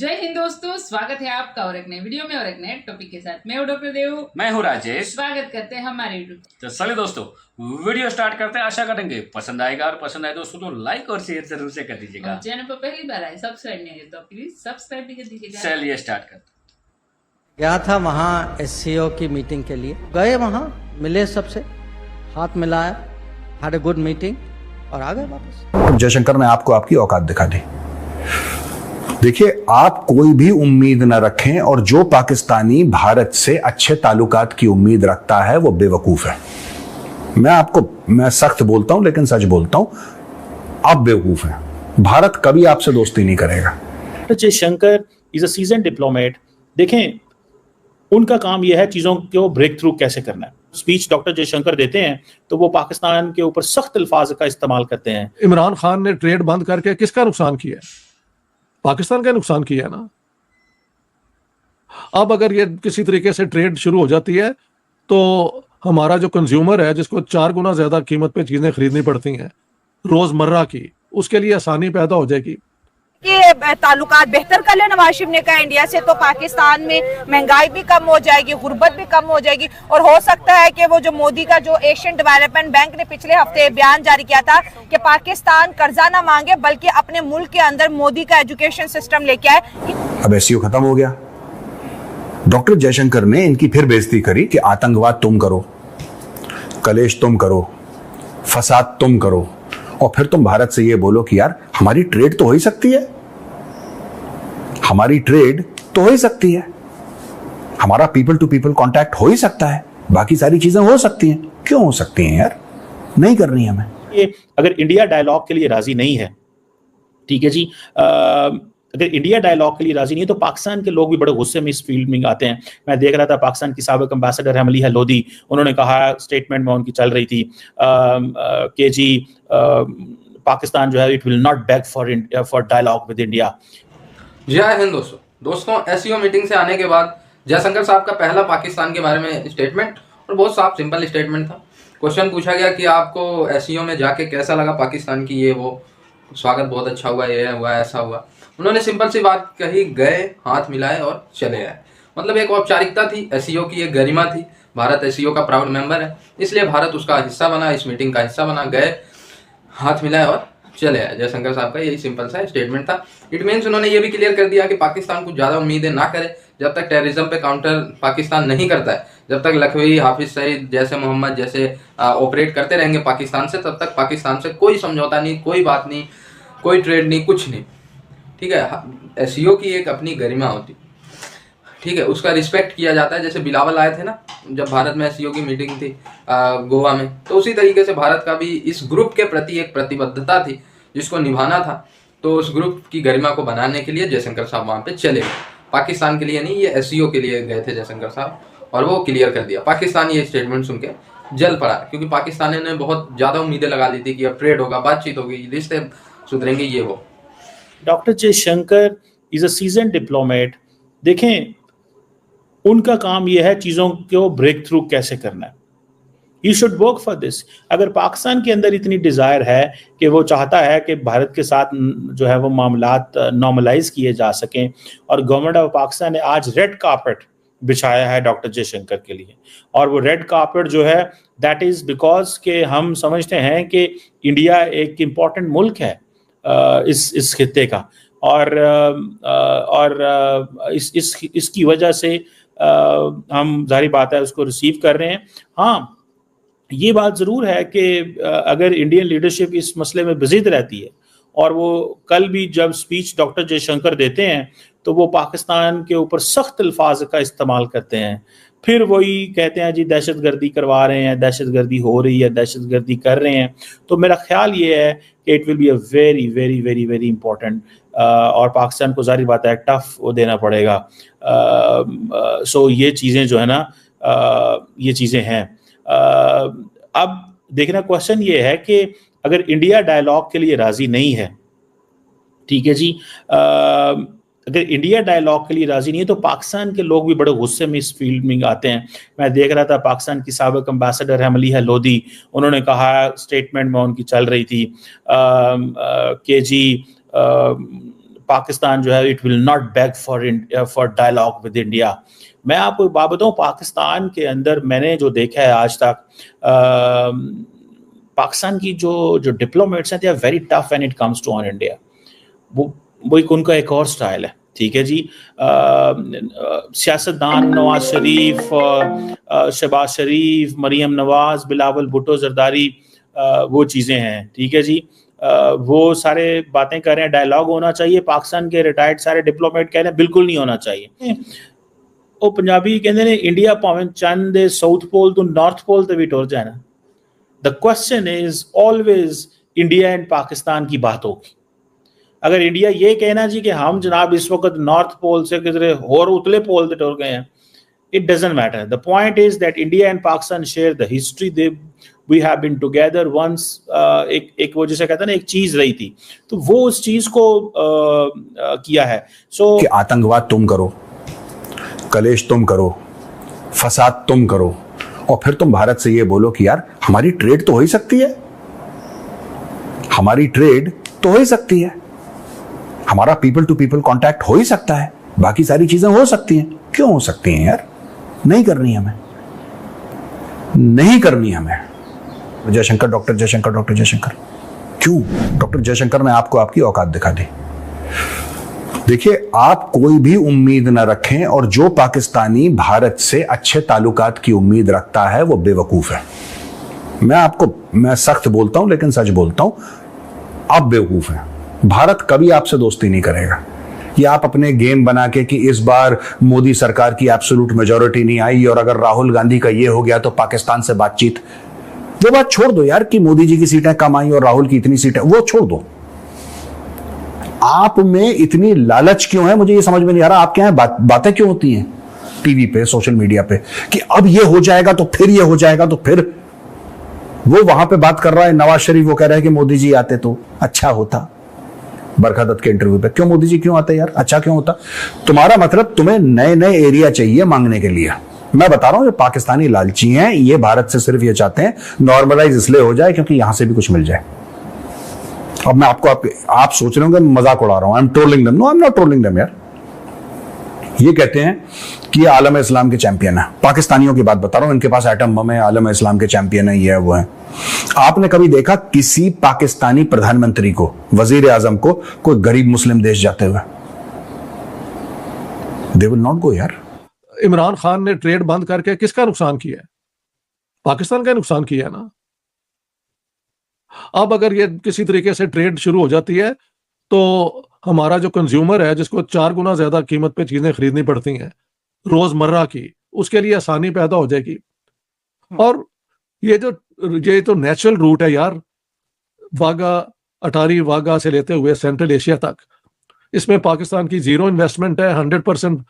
जय हिंद दोस्तों, स्वागत है आपका और एक नए वीडियो में और एक नए टॉपिक के साथ। मैं हूं डॉक्टर देव, मैं हूं राजेश। स्वागत करते हैं हमारे यूट्यूब। तो चलिए दोस्तों वीडियो स्टार्ट करते हैं। आशा करेंगे पसंद आएगा और पसंद आए दोस्तों तो लाइक और शेयर जरूर से कर दीजिएगा। और चैनल पर पहली बार आए सब्सक्राइब नहीं है तो प्लीज सब्सक्राइब भी कर दीजिएगा। चलिए स्टार्ट करते हैं। गया था वहाँ एससीओ की मीटिंग के लिए, गए वहाँ मिले, सबसे हाथ मिलाया, हैड अ गुड मीटिंग और आ गए वापस। जयशंकर ने आपको आपकी औकात दिखा दी। देखिए, आप कोई भी उम्मीद न रखें और जो पाकिस्तानी भारत से अच्छे ताल्लुकात की उम्मीद रखता है वो बेवकूफ है। मैं सख्त बोलता हूं लेकिन सच बोलता हूं, आप बेवकूफ हैं। भारत कभी आपसे दोस्ती नहीं करेगा। Jaishankar is a season diplomat. देखें, उनका काम यह है चीज़ों को ब्रेक थ्रू कैसे करना है। स्पीच डॉक्टर जयशंकर देते हैं तो वो पाकिस्तान के ऊपर सख्त अल्फाज का इस्तेमाल करते हैं। इमरान खान ने ट्रेड बंद करके किसका नुकसान किया है? पाकिस्तान का नुकसान किया है ना। अब अगर ये किसी तरीके से ट्रेड शुरू हो जाती है तो हमारा जो कंज्यूमर है, जिसको 4 गुना ज्यादा कीमत पे चीजें खरीदनी पड़ती हैं रोजमर्रा की, उसके लिए आसानी पैदा हो जाएगी कि ताल्लुकात बेहतर कर ले। नवाज शरीफ ने कहा इंडिया से तो पाकिस्तान में महंगाई भी कम हो जाएगी, गुर्बत भी कम हो जाएगी और हो सकता है कि वो जो मोदी का जो एशियन डेवलपमेंट बैंक ने पिछले हफ्ते बयान जारी किया था कि पाकिस्तान कर्जा ना मांगे बल्कि अपने मुल्क के अंदर मोदी का एजुकेशन सिस्टम लेके आए। अब एससीओ खत्म हो गया। डॉक्टर जयशंकर ने इनकी फिर बेइज्जती करी कि आतंकवाद तुम करो, कलेश तुम करो, फसाद तुम करो और फिर तुम भारत से ये बोलो कि यार हमारी ट्रेड तो हो ही सकती है, हमारी ट्रेड तो हो ही सकती है, हमारा पीपल टू पीपल कांटेक्ट हो ही सकता है, बाकी सारी चीजें हो सकती हैं। क्यों हो सकती हैं यार? नहीं करनी हमें। ये अगर इंडिया डायलॉग के लिए राजी नहीं है, ठीक है जी, अगर इंडिया डायलॉग के लिए राजी नहीं है तो पाकिस्तान के लोग भी बड़े गुस्से में इस फील्ड में आते हैं। मैं देख रहा था पाकिस्तान की साबिक एम्बेसडर है मलीहा लोधी, उन्होंने कहा, स्टेटमेंट में उनकी चल रही थी कि जी पाकिस्तान जो है it will not back for dialogue with India. जय हिंद दोस्तों एससीओ मीटिंग से आने के बाद जयशंकर साहब का पहला पाकिस्तान के बारे में स्टेटमेंट, और बहुत साफ सिंपल स्टेटमेंट था। क्वेश्चन पूछा गया कि आपको एससीओ में जाके कैसा लगा पाकिस्तान की, ये वो स्वागत बहुत अच्छा हुआ, ये हुआ, ऐसा हुआ। उन्होंने सिंपल सी बात कही, गए, हाथ मिलाए और चले आए। मतलब एक औपचारिकता थी, एससीओ की एक गरिमा थी। भारत एससीओ का प्राउड मेंबर है, इसलिए भारत उसका हिस्सा बना, इस मीटिंग का हिस्सा बना। गए, हाथ मिलाए और चले आए। जयशंकर साहब का यही सिंपल सा स्टेटमेंट था। इट मीन्स उन्होंने ये भी क्लियर कर दिया कि पाकिस्तान को ज़्यादा उम्मीदें ना करे। जब तक टेररिज्म पे काउंटर पाकिस्तान नहीं करता है, जब तक लखवी, हाफिज सईद जैसे मोहम्मद जैसे ऑपरेट करते रहेंगे पाकिस्तान से, तब तक पाकिस्तान से कोई समझौता नहीं, कोई बात नहीं, कोई ट्रेड नहीं, कुछ नहीं। ठीक है, एससीओ की एक अपनी गरिमा होती, ठीक है, उसका रिस्पेक्ट किया जाता है। जैसे बिलावल आए थे ना जब भारत में एससीओ की मीटिंग थी गोवा में, तो उसी तरीके से भारत का भी इस ग्रुप के प्रति एक प्रतिबद्धता थी जिसको निभाना था। तो उस ग्रुप की गरिमा को बनाने के लिए जयशंकर साहब वहाँ पे चले गए। पाकिस्तान के लिए नहीं, ये एससीओ के लिए गए थे जयशंकर साहब, और वो क्लियर कर दिया। पाकिस्तान ये स्टेटमेंट सुन के जल पड़ा, क्योंकि पाकिस्तानियों ने बहुत ज़्यादा उम्मीदें लगा दी थी कि अब ट्रेड होगा, बातचीत होगी, रिश्ते सुधरेंगे, ये वो। Doctor Jaishankar is a season diplomat. देखें, उनका काम यह है चीज़ों को ब्रेक थ्रू कैसे करना है। You should work for this. अगर पाकिस्तान के अंदर इतनी डिज़ायर है कि वो चाहता है कि भारत के साथ जो है वो मामलात नॉर्मलाइज किए जा सकें, और गवर्नमेंट ऑफ पाकिस्तान ने आज रेड कार्पेट बिछाया है डॉक्टर जयशंकर के लिए, और वो रेड कार्पेट जो है दैट इज़ बिकॉज के हम समझते हैं कि इंडिया एक इम्पॉर्टेंट मुल्क है इस खित्ते का, और इसकी वजह से हम जाहिर बात है उसको रिसीव कर रहे हैं। हाँ, ये बात ज़रूर है कि अगर इंडियन लीडरशिप इस मसले में बज़िद रहती है, और वो कल भी जब स्पीच डॉक्टर जयशंकर देते हैं तो वो पाकिस्तान के ऊपर सख्त अल्फाज का इस्तेमाल करते हैं, फिर वही कहते हैं जी दहशतगर्दी करवा रहे हैं, दहशतगर्दी हो रही है, दहशतगर्दी कर रहे हैं। तो मेरा ख्याल ये है कि it will be a very very very very important, और पाकिस्तान को जाहिर बात है टफ वो देना पड़ेगा। सो ये चीज़ें जो है ना, ये चीज़ें हैं। अब देखना क्वेश्चन ये है कि अगर इंडिया डायलॉग के लिए राजी नहीं है, ठीक है जी, अगर इंडिया डायलॉग के लिए राजी नहीं है तो पाकिस्तान के लोग भी बड़े गुस्से में इस फील्ड में आते हैं। मैं देख रहा था पाकिस्तान की साबिक एम्बेसडर है मलीहा लोधी, उन्होंने कहा, स्टेटमेंट में उनकी चल रही थी कि जी पाकिस्तान जो है it will not back for dialogue with India. मैं आपको एक बात बताऊं, पाकिस्तान के अंदर मैंने जो देखा है आज तक, पाकिस्तान की जो डिप्लोमेट्स हैं, they are very tough when it comes to on India. वो एक उनका एक और स्टाइल है, ठीक है जी। सियासतदान नवाज शरीफ, शहबाज शरीफ, मरियम नवाज, बिलावल भुट्टो जरदारी, वो चीज़ें हैं, ठीक है जी। वो सारे बातें कर रहे हैं डायलॉग होना चाहिए, पाकिस्तान के रिटायर्ड सारे डिप्लोमेट कह रहे हैं बिल्कुल नहीं होना चाहिए। ਉਹ ਪੰਜਾਬੀ ਕਹਿੰਦੇ ਨੇ ਇੰਡੀਆ ਭਾਵੇਂ ਚੰਦ ਦੇ ਸਾਊਥ ਪੋਲ ਤੋਂ ਨਾਰਥ ਪੋਲ ਤੇ ਵੀ ਟੁਰ ਜਾਣਾ, the question is always India and Pakistan की बात होगी। अगर इंडिया ये कहना जी कि हम जनाब इस वक्त नॉर्थ पोल से किधरे और उतले पोल पे टुर गए हैं, it doesn't matter. The point is that India and Pakistan share the history. We have been together once. एक वो जैसे कहते हैं ना, एक चीज रही थी, तो वो उस चीज को किया है। So कि आतंकवाद तुम करो, कलेश तुम करो, फसाद तुम करो, और फिर तुम भारत से ये बोलो कि यार हमारी ट्रेड तो हो ही सकती है, हमारी ट्रेड तो हो ही सकती है, हमारा पीपल टू पीपल कांटेक्ट हो ही सकता है, बाकी सारी चीजें हो सकती हैं। क्यों हो सकती हैं यार? नहीं करनी हमें, नहीं करनी हमें। जयशंकर, डॉक्टर जयशंकर, डॉक्टर जयशंकर क्यों? डॉक्टर जयशंकर ने आपको आपकी औकात दिखा दी। देखिए, आप कोई भी उम्मीद न रखें, और जो पाकिस्तानी भारत से अच्छे ताल्लुकात की उम्मीद रखता है वो बेवकूफ है। मैं सख्त बोलता हूं लेकिन सच बोलता हूं, आप बेवकूफ हैं। भारत कभी आपसे दोस्ती नहीं करेगा। ये आप अपने गेम बना के कि इस बार मोदी सरकार की एब्सोल्यूट मेजॉरिटी नहीं आई और अगर राहुल गांधी का ये हो गया तो पाकिस्तान से बातचीत, वो बात छोड़ दो यार कि मोदी जी की सीटें कम आई और राहुल की इतनी सीटें, वो छोड़ दो। आप में इतनी लालच क्यों है, मुझे ये समझ में नहीं आ रहा। आपके यहाँ बातें क्यों होती हैं टीवी पे, सोशल मीडिया पे, कि अब ये हो जाएगा तो फिर ये हो जाएगा तो फिर। वो वहां पे बात कर रहा है नवाज शरीफ, वो कह रहा है कि मोदी जी आते तो अच्छा होता। बरखा दत्त के इंटरव्यू पे, क्यों मोदी जी क्यों आते यार, अच्छा क्यों होता? तुम्हारा मतलब तुम्हें नए नए एरिया चाहिए मांगने के लिए। मैं बता रहा हूं, जो पाकिस्तानी लालची हैं, ये भारत से सिर्फ ये चाहते हैं नॉर्मलाइज इसलिए हो जाए क्योंकि यहां से भी कुछ मिल जाए। अब मैं आप सोच रहे होंगे मजाक उड़ा रहा हूं, I am trolling them. No, I am not trolling them यार। ये कहते हैं कि ये आलम इस्लाम के चैंपियन है। पाकिस्तानियों की बात बता रहा हूं, इनके पास एटम बम है, आलम इस्लाम के चैंपियन है, ये है वो है। आपने कभी देखा किसी पाकिस्तानी प्रधानमंत्री को, वजीर आजम को, कोई गरीब मुस्लिम देश जाते हुए? दे विल नॉट गो यार। इमरान खान ने ट्रेड बंद करके किसका नुकसान किया है? पाकिस्तान का नुकसान किया है ना। अब अगर ये किसी तरीके से ट्रेड शुरू हो जाती है तो हमारा जो कंज्यूमर है, जिसको 4 गुना ज्यादा कीमत पे चीजें खरीदनी पड़ती हैं रोजमर्रा की, उसके लिए आसानी पैदा हो जाएगी। और ये तो नेचुरल रूट है यार, वागा, अटारी वागा से लेते हुए सेंट्रल एशिया तक, इसमें पाकिस्तान की जीरो इन्वेस्टमेंट है, 100%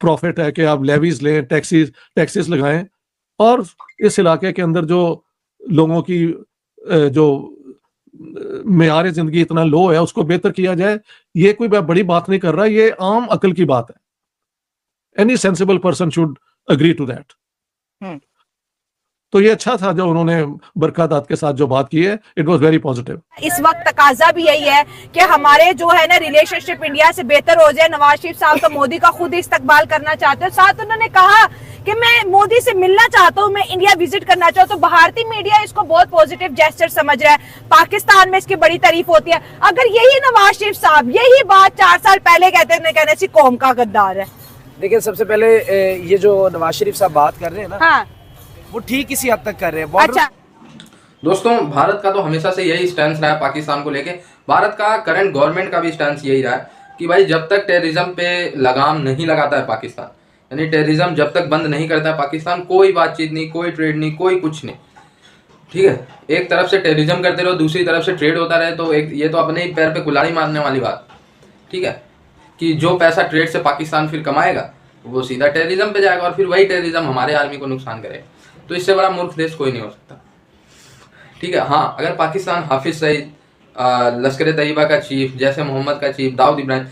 प्रॉफिट है कि आप लेवीज लें, टैक्सेस लगाएं, और इस इलाके के अंदर जो लोगों की जो मेयार जिंदगी इतना लो है उसको बेहतर किया जाए। ये कोई बड़ी बात नहीं कर रहा, ये आम अकल की बात है। Any sensible person should agree to that. तो ये अच्छा था जो उन्होंने बरखा दत्त के साथ जो बात की है, इट वाज वेरी पॉजिटिव। इस वक्त तकाजा भी यही है कि हमारे जो है ना रिलेशनशिप इंडिया से बेहतर हो जाए। नवाज शरीफ साहब तो मोदी का खुद इस्तकबाल करना चाहते हैं। साथ उन्होंने कहा कि मैं मोदी से मिलना चाहता हूं, मैं इंडिया विजिट करना चाहता हूं। तो भारतीय मीडिया इसको बहुत पॉजिटिव जेस्चर समझ रहा है, पाकिस्तान में इसकी बड़ी तारीफ होती है। अगर यही नवाज शरीफ साहब यही बात 4 साल पहले कहने से कौम का गद्दार है। देखिए, सबसे पहले ये जो नवाज शरीफ साहब बात कर रहे हैं ना, हाँ, वो ठीक किसी हद तक कर रहे हैं। अच्छा, दोस्तों, भारत का तो हमेशा से यही स्टैंड रहा है पाकिस्तान को लेके। भारत का करंट गवर्नमेंट का भी स्टैंड यही रहा है कि भाई जब तक टेररिज्म पे लगाम नहीं लगाता है पाकिस्तान, यानी टेररिज्म जब तक बंद नहीं करता है पाकिस्तान, कोई बातचीत नहीं, कोई ट्रेड नहीं, कोई कुछ नहीं। ठीक है, एक तरफ से टेररिज्म करते रहो, दूसरी तरफ से ट्रेड होता रहे, तो ये तो अपने ही पैर पे कुल्हाड़ी मारने वाली बात। ठीक है, कि जो पैसा ट्रेड से पाकिस्तान फिर कमाएगा वो सीधा टेररिज्म पे जाएगा और फिर वही टेररिज्म हमारे आर्मी को नुकसान करेगा। तो इससे बड़ा मूर्ख देश कोई नहीं हो सकता। ठीक है, हाँ, अगर पाकिस्तान हाफिज सईद, लश्कर तैयबा का चीफ, जैसे मोहम्मद का चीफ, दाऊद इब्राहिम,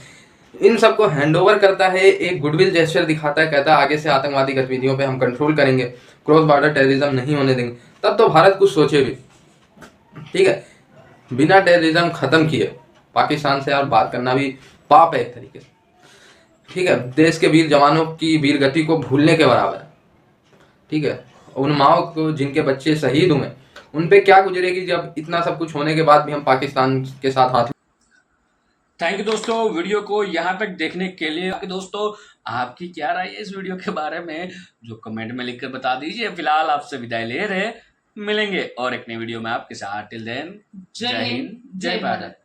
इन सबको हैंडओवर करता है, एक गुडविल जेस्चर दिखाता है, कहता है आगे से आतंकवादी गतिविधियों पे हम कंट्रोल करेंगे, क्रॉस बॉर्डर टेररिज्म नहीं होने देंगे, तब तो भारत कुछ सोचे भी। ठीक है, बिना टेररिज्म खत्म किए पाकिस्तान से यार बात करना भी पाप है एक तरीके से, ठीक है। देश के वीर जवानों की वीर गति को भूलने के बराबर है, ठीक है। उन माओ को जिनके बच्चे शहीद हुए उन पे क्या गुजरेगी जब इतना सब कुछ होने के बाद भी हम पाकिस्तान के साथ हाथ। थैंक यू दोस्तों वीडियो को यहाँ तक देखने के लिए। दोस्तों आपकी क्या राय है इस वीडियो के बारे में, जो कमेंट में लिखकर बता दीजिए। फिलहाल आपसे विदाई ले रहे, मिलेंगे और एक नई वीडियो में आपके साथ। टिल देन, जय हिंद, जय भारत।